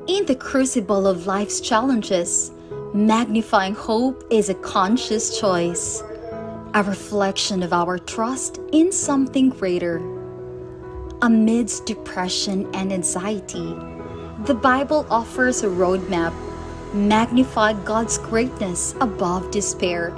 In the crucible of life's challenges, magnifying hope is a conscious choice, a reflection of our trust in something greater. Amidst depression and anxiety, the Bible offers a roadmap: magnify God's greatness above despair,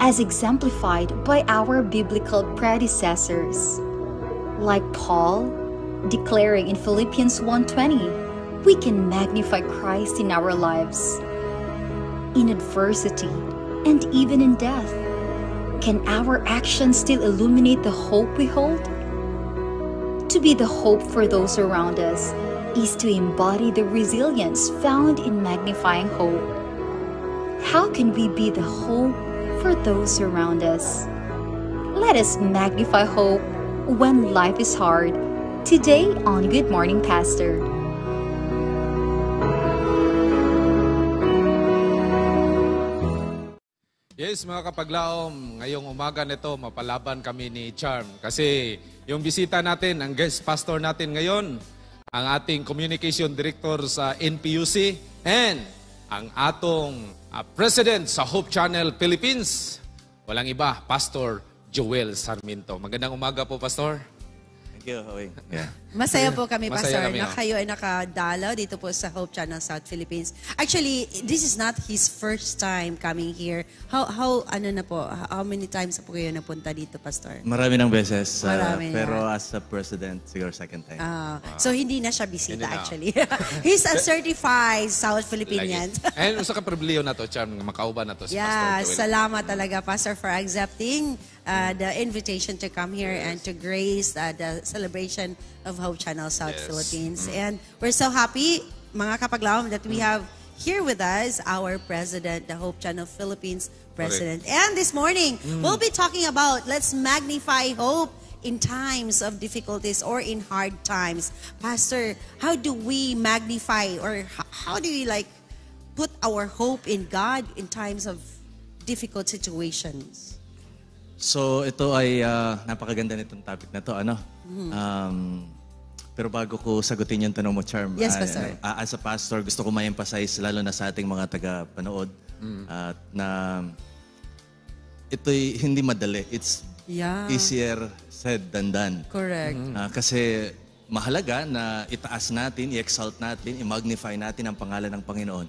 as exemplified by our biblical predecessors. Like Paul, declaring in Philippians 1:20, we can magnify Christ in our lives. In adversity and even in death, can our actions still illuminate the hope we hold? To be the hope for those around us is to embody the resilience found in magnifying hope. How can we be the hope for those around us? Let us magnify hope when life is hard. Today on Good Morning Pastor. Yes, mga kapaglaom, ngayong umaga nito, mapalaban kami ni Charm. Kasi yung bisita natin, ang guest pastor natin ngayon, ang ating communication director sa NPUC, and ang atong president sa Hope Channel Philippines. Walang iba, Pastor Joel Sarmiento. Magandang umaga po, Pastor. Thank you, Hoy. Yeah. Masaya po kami, Masaya Pastor, kami, na kayo ay nakadalaw dito po sa Hope Channel South Philippines. Actually, this is not his first time coming here. How many times po kayo napunta dito, Pastor? Marami ng beses. Marami pero na. as a president, siguro second time. So, hindi na siya bisita, Hindi na. actually. He's a certified South Filipinian. And usa ka pribileo na to, Charm, makauban na to si Yeah, Pastor Joel. salamat talaga, Pastor, for accepting the invitation to come here and to grace the celebration of Hope Channel South Philippines. And we're so happy, mga kapaglaom, that we have here with us our president, the Hope Channel Philippines president. And this morning, we'll be talking about let's magnify hope in times of difficulties or in hard times. Pastor, how do we magnify or how do we put our hope in God in times of difficult situations? So, ito ay napakaganda nitong topic na to. Pero bago ko sagutin yung tanong mo, Charm, Yes, Pastor. As a pastor, gusto ko ma-emphasize, lalo na sa ating mga taga-panood, na ito'y hindi madali. It's easier said than done. Correct. Kasi mahalaga na itaas natin, i-exalt natin, i-magnify natin ang pangalan ng Panginoon.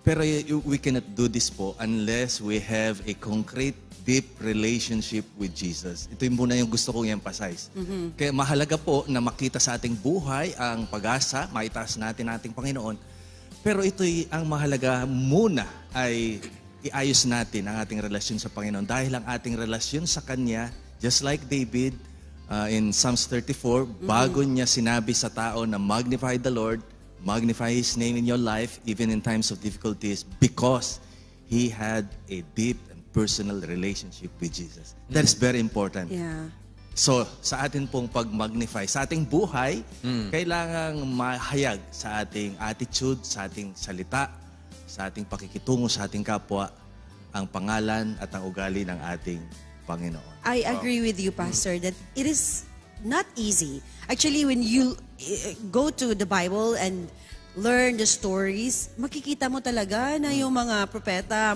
Pero we cannot do this po unless we have a concrete, deep relationship with Jesus. Ito yung muna yung gusto kong i-emphasize. Kaya mahalaga po na makita sa ating buhay ang pag-asa, maitaas natin ating Panginoon. Pero ito'y ang mahalaga muna ay iayos natin ang ating relasyon sa Panginoon. Dahil ang ating relasyon sa Kanya, just like David, in Psalms 34, bago niya sinabi sa tao na magnify the Lord, magnify His name in your life, even in times of difficulties, because he had a deep and personal relationship with Jesus. That is very important. Yeah. So, sa atin pong pag-magnify, sa ating buhay, kailangang mahayag sa ating attitude, sa ating salita, sa ating pakikitungo sa ating kapwa, ang pangalan at ang ugali ng ating Panginoon. I agree with you, Pastor, that it is not easy. Actually, when you go to the Bible and learn the stories, makikita mo talaga na yung mga propeta,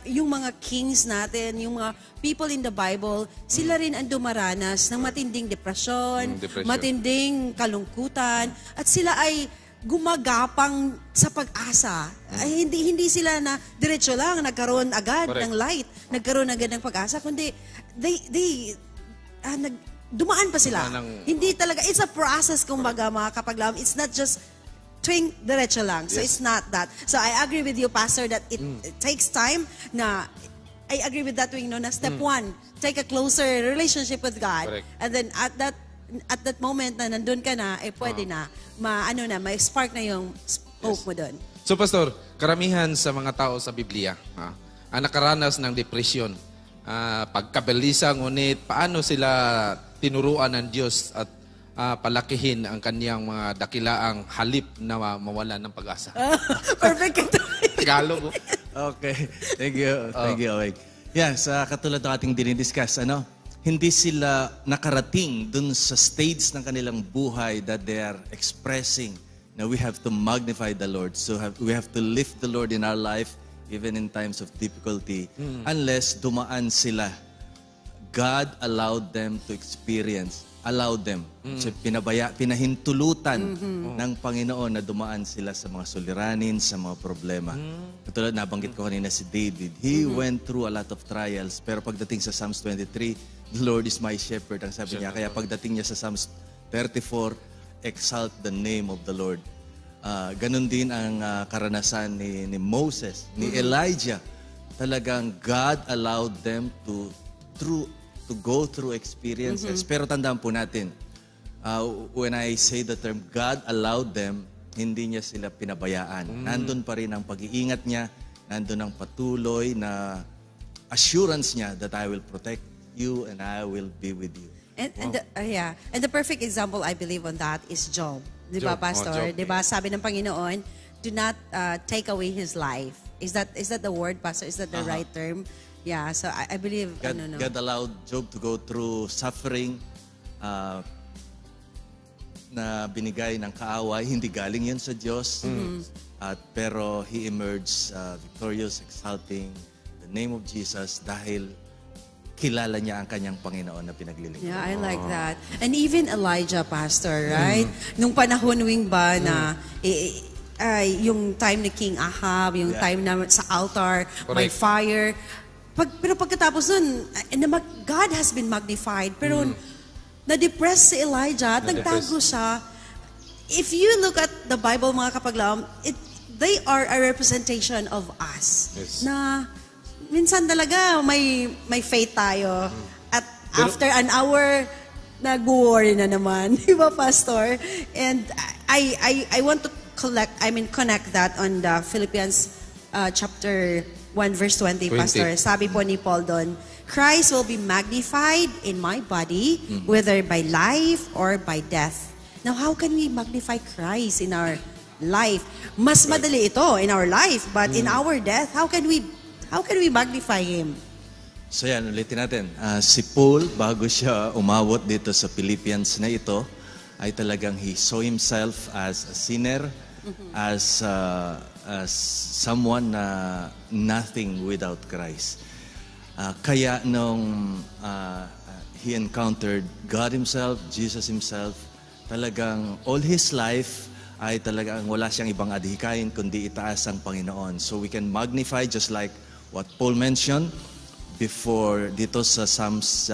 yung mga kings natin, yung mga people in the Bible, sila rin ang dumaranas ng matinding depresyon, matinding kalungkutan, at sila ay gumagapang sa pag-asa. Ay, hindi sila na diretso lang, nagkaroon agad ng light, nagkaroon agad ng pag-asa, kundi dumaan pa sila. Hindi talaga, it's a process kumbaga mga kapaglaom. It's not just tuwing diretso lang. So it's not that. So I agree with you, Pastor, that it takes time na, I agree with that wing, no, na step one, take a closer relationship with God. Correct. And then at that moment na nandun ka na, pwede na, may spark na yung hope mo dun. So, Pastor, karamihan sa mga tao sa Biblia, ang nakaranas ng depresyon, pagkabelisa, ngunit paano sila tinuruan ng Diyos at palakihin ang kaniyang mga dakilaang halip na mawalan ng pag-asa. Perfect. Tagalog. Okay. Thank you. Thank you, Owen. Yeah, sa katulad ng ating dinidiscuss, hindi sila nakarating dun sa stage ng kanilang buhay that they are expressing na we have to magnify the Lord. So we have to lift the Lord in our life even in times of difficulty unless dumaan sila. God allowed them to experience, allowed them. So pinahintulutan ng Panginoon na dumaan sila sa mga suliranin, sa mga problema. Katulad nabanggit ko kanina si David. He went through a lot of trials, pero pagdating sa Psalms 23, the Lord is my shepherd, ang sabi niya. Kaya pagdating niya sa Psalms 34, exalt the name of the Lord. Ganun din ang karanasan ni Moses, ni Elijah. Talagang God allowed them to go through experiences. Pero tandaan po natin, when I say the term God allowed them, hindi niya sila pinabayaan. Nandun pa rin ang pag-iingat niya, nandun ang patuloy na assurance niya that I will protect you and I will be with you. And the perfect example I believe on that is Job. Di ba, Pastor? Di ba, sabi ng Panginoon, do not take away his life. Is that the word, Pastor? Is that the right term? Yeah, so I believe God allowed Job to go through suffering na binigay ng kaaway. Hindi galing yun sa Diyos. Pero he emerged victorious, exalting the name of Jesus dahil kilala niya ang kanyang Panginoon na pinaglilingkod. Yeah, I like that. And even Elijah, Pastor, right? Nung panahon ba na yung time ni King Ahab, yung time na sa altar, may fire. Pero pagkatapos nun, God has been magnified. Pero na-depress si Elijah, nagtago siya. If you look at the Bible, mga kapaglaom, they are a representation of us. Yes. Na minsan talaga may faith tayo. At after an hour, nag-worry na naman. Di ba, Pastor? And I want to connect that on the Philippians chapter 1 verse 20, Pastor. Sabi po ni Paul doon, Christ will be magnified in my body, whether by life or by death. Now, how can we magnify Christ in our life? Mas madali ito in our life, but in our death, how can we magnify Him? So yan, ulitin natin. Si Paul, bago siya umawot dito sa Philippians na ito, ay talagang he saw himself as a sinner, as someone na nothing without Christ. Kaya nung he encountered God Himself, Jesus Himself, talagang all his life ay talagang wala siyang ibang adhikain kundi itaas ang Panginoon. So we can magnify just like what Paul mentioned before dito sa Psalms,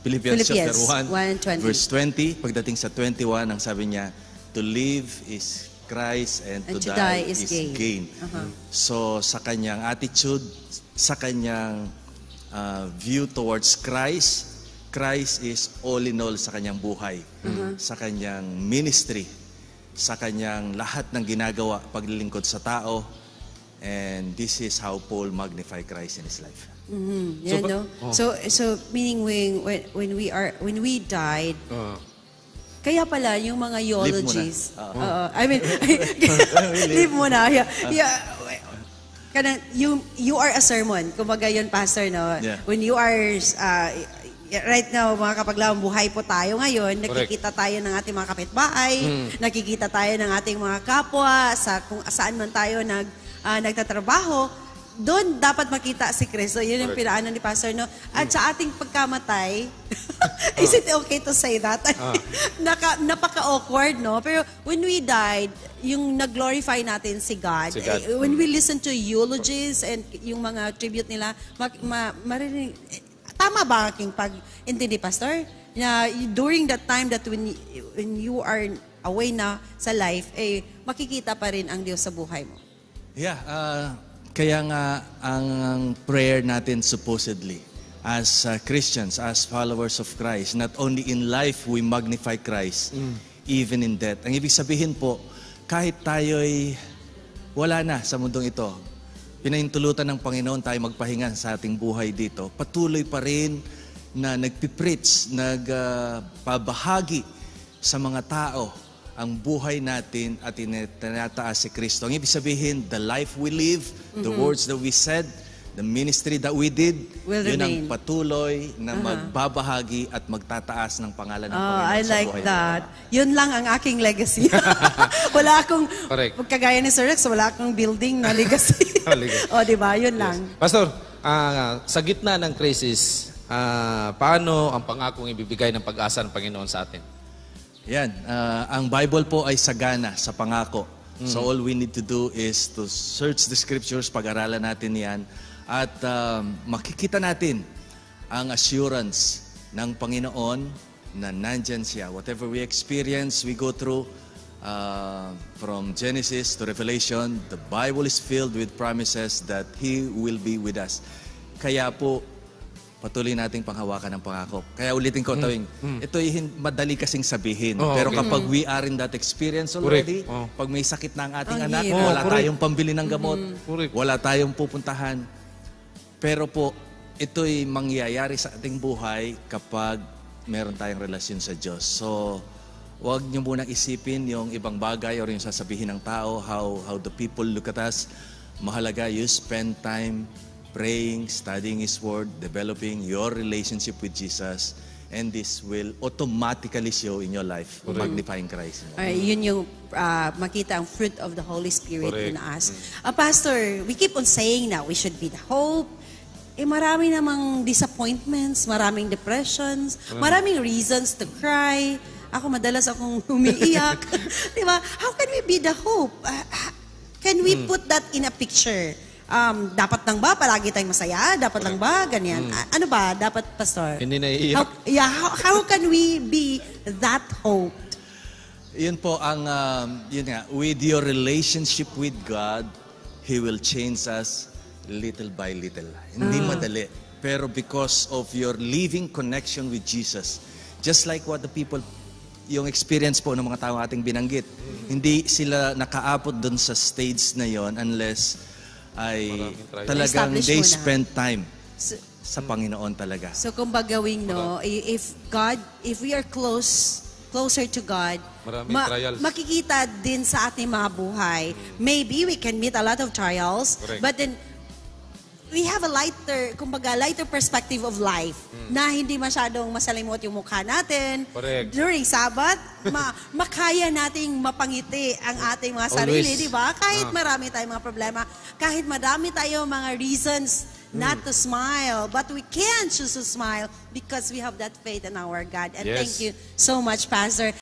Philippians chapter 1, verse 20. Pagdating sa 21, ang sabi niya, to live is Christ and to die is gain. So sa kanyang attitude, sa kanyang view towards Christ, Christ is all in all sa kanyang buhay, sa kanyang ministry, sa kanyang lahat ng ginagawa, paglilingkod sa tao. And this is how Paul magnified Christ in his life. Yeah, so meaning when we died, kaya pala yung mga eulogies. Leave mo na. You are a sermon. Kumbaga yun, Pastor, no? Yeah. When you are right now, mga kapaglaong buhay po tayo ngayon, nakikita tayo ng ating mga kapitbahay, nakikita tayo ng ating mga kapwa, kung saan man tayo nagtatrabaho, doon dapat makita si Kristo. Yun yung pinaano ni Pastor, no? At sa ating pagkamatay, is it okay to say that? Napaka-awkward, no? Pero when we died, yung nag-glorify natin si God. When we listen to eulogies and yung mga tribute nila, marinig, tama ba aking pag-intindi, Pastor? Na during that time that when you are away na sa life, makikita pa rin ang Diyos sa buhay mo. Yeah, kaya nga ang prayer natin supposedly as Christians, as followers of Christ, not only in life we magnify Christ, even in death. Ang ibig sabihin po, kahit tayo'y wala na sa mundong ito, pinahintulutan ng Panginoon tayo magpahinga sa ating buhay dito, patuloy pa rin na nagpipreach, nagpabahagi sa mga tao ang buhay natin at tinataas si Kristo. Ang ibig sabihin, the life we live, the words that we said, the ministry that we did, Will yun ang remain. patuloy na magbabahagi at magtataas ng pangalan ng Oh, Panginoon I sa like buhay that. Yun lang ang aking legacy. Wala akong, Correct. kagaya ni Sir Rex, wala akong building na legacy. Legacy. O, di ba? Yun lang. Pastor, sa gitna ng crisis, paano ang pangakong ibibigay ng pag-asa ng Panginoon sa atin? Yan, ang Bible po ay sagana sa pangako. So all we need to do is to search the scriptures, pag-aralan natin yan, at makikita natin ang assurance ng Panginoon na nandyan siya. Whatever we experience, we go through, from Genesis to Revelation, the Bible is filled with promises that He will be with us. Kaya po, patuloy nating panghawakan ng pangako. Kaya ulitin ko, Tawing, ito madali kasing sabihin. Oh, pero okay. kapag we are in that experience already, Correct. Oh. pag may sakit na ang ating Ang anak, hirap. wala Correct. tayong pambili ng gamot, Correct. wala tayong pupuntahan. Pero po, ito'y mangyayari sa ating buhay kapag meron tayong relasyon sa Diyos. So, huwag niyo munang isipin yung ibang bagay or yung sasabihin ng tao, how the people look at us. Mahalaga, you spend time praying, studying His Word, developing your relationship with Jesus, and this will automatically show in your life, magnifying Christ. Yun yung makita ang fruit of the Holy Spirit Correct. in us. Pastor, we keep on saying na we should be the hope. Marami namang disappointments, maraming depressions, maraming reasons to cry. Ako, madalas akong umiiyak. Di ba? How can we be the hope? Can we put that in a picture? Dapat lang ba palagi tayong masaya? Dapat lang ba ganyan? Ano ba dapat, Pastor? Hindi naiiyak. How can we be that hope? Yun po ang, yun nga, with your relationship with God, He will change us little by little. Hindi madali. Pero because of your living connection with Jesus, just like what the people, yung experience po ng mga tao ating binanggit, hindi sila nakaabot doon sa stage na yon unless ay talagang Establish they muna. spend time So, sa Panginoon talaga. So kung bagawing no, if we are closer to God, Maraming trials. makikita din sa ating mga buhay. Maybe we can meet a lot of trials, Correct. but then we have a lighter perspective of life na hindi masyadong masalimot yung mukha natin. Correct. During Sabbath, makaya nating mapangiti ang ating mga sarili, Always. di ba? Kahit marami tayong mga problema, kahit marami tayong mga reasons not to smile, but we can choose to smile because we have that faith in our God. And Yes. thank you so much, Pastor.